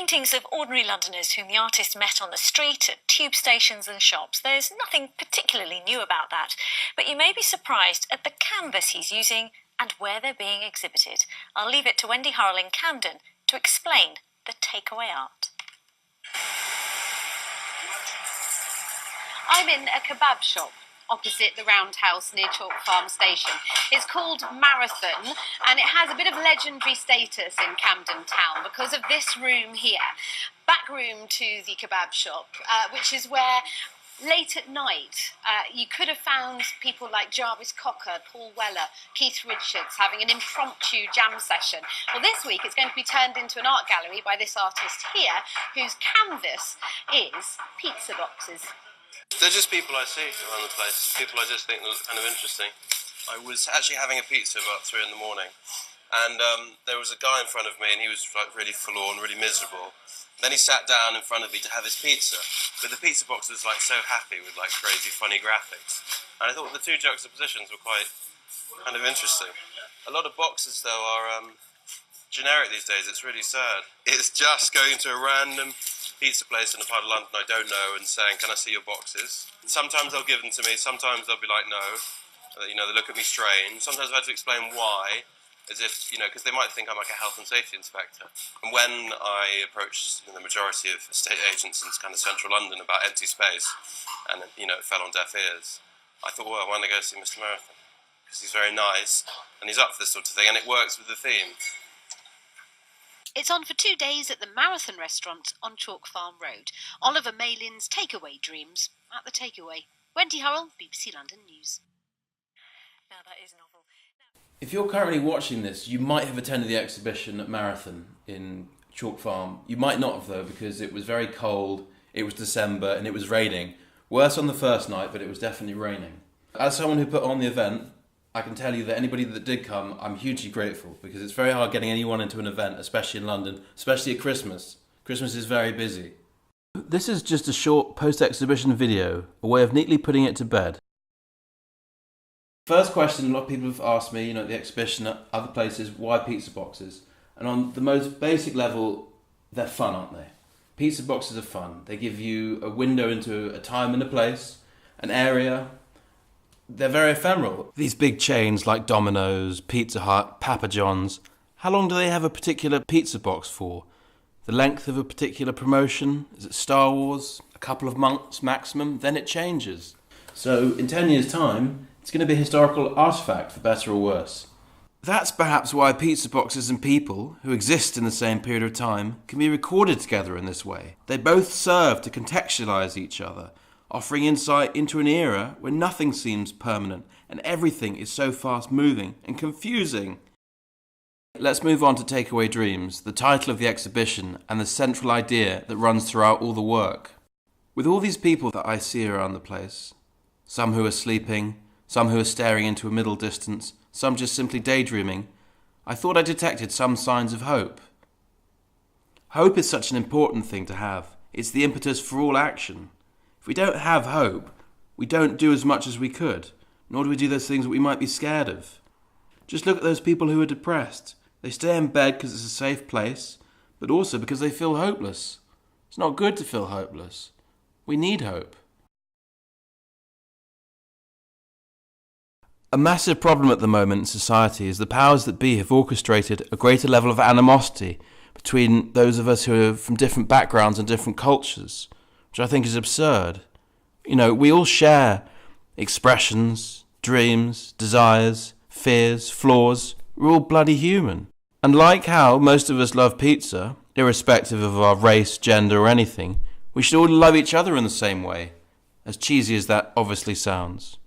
paintings of ordinary Londoners whom the artist met on the street, at tube stations and shops. There's nothing particularly new about that, but you may be surprised at the canvas he's using and where they're being exhibited. I'll leave it to Wendy Hurrell in Camden to explain the takeaway art. I'm in a kebab shop opposite the Roundhouse near Chalk Farm Station. It's called Marathon, and it has a bit of legendary status in Camden Town because of this room here, back room to the kebab shop, which is where late at night you could have found people like Jarvis Cocker, Paul Weller, Keith Richards having an impromptu jam session. Well, this week it's going to be turned into an art gallery by this artist here, whose canvas is pizza boxes. They're just people I see around the place, people I just think look kind of interesting. I was actually having a pizza about 3 in the morning, and there was a guy in front of me, and he was like really forlorn, really miserable. Then he sat down in front of me to have his pizza, but the pizza box was like so happy with like crazy funny graphics. And I thought the two juxtapositions were quite kind of interesting. A lot of boxes though are generic these days. It's really sad. It's just going to a random pizza place in a part of London I don't know and saying, can I see your boxes? Sometimes they'll give them to me, sometimes they'll be like, no. They look at me strange. Sometimes I have to explain why, as if, because they might think I'm like a health and safety inspector. And when I approached the majority of estate agents in kind of central London about empty space, and it fell on deaf ears, I thought, well, why don't I go see Mr. Marathon? Because he's very nice, and he's up for this sort of thing, and it works with the theme. It's on for 2 days at the Marathon restaurant on Chalk Farm Road. Oliver Malin's takeaway dreams at the takeaway. Wendy Hurrell, BBC London News. Now that is novel. If you're currently watching this, you might have attended the exhibition at Marathon in Chalk Farm. You might not have though, because it was very cold, it was December and it was raining. Worse on the first night, but it was definitely raining. As someone who put on the event, I can tell you that anybody that did come, I'm hugely grateful, because it's very hard getting anyone into an event, especially in London, especially at Christmas. Christmas is very busy. This is just a short post-exhibition video, a way of neatly putting it to bed. First question a lot of people have asked me, at the exhibition, at other places, why pizza boxes? And on the most basic level, they're fun, aren't they? Pizza boxes are fun. They give you a window into a time and a place, an area. They're very ephemeral. These big chains like Domino's, Pizza Hut, Papa John's, how long do they have a particular pizza box for? The length of a particular promotion? Is it Star Wars? A couple of months maximum? Then it changes. So in 10 years' time, it's going to be a historical artefact, for better or worse. That's perhaps why pizza boxes and people, who exist in the same period of time, can be recorded together in this way. They both serve to contextualise each other, offering insight into an era where nothing seems permanent and everything is so fast-moving and confusing. Let's move on to Takeaway Dreams, the title of the exhibition and the central idea that runs throughout all the work. With all these people that I see around the place, some who are sleeping, some who are staring into a middle distance, some just simply daydreaming, I thought I detected some signs of hope. Hope is such an important thing to have. It's the impetus for all action. If we don't have hope, we don't do as much as we could, nor do we do those things that we might be scared of. Just look at those people who are depressed. They stay in bed because it's a safe place, but also because they feel hopeless. It's not good to feel hopeless. We need hope. A massive problem at the moment in society is the powers that be have orchestrated a greater level of animosity between those of us who are from different backgrounds and different cultures, which I think is absurd. We all share expressions, dreams, desires, fears, flaws. We're all bloody human. And like how most of us love pizza, irrespective of our race, gender or anything, we should all love each other in the same way, as cheesy as that obviously sounds.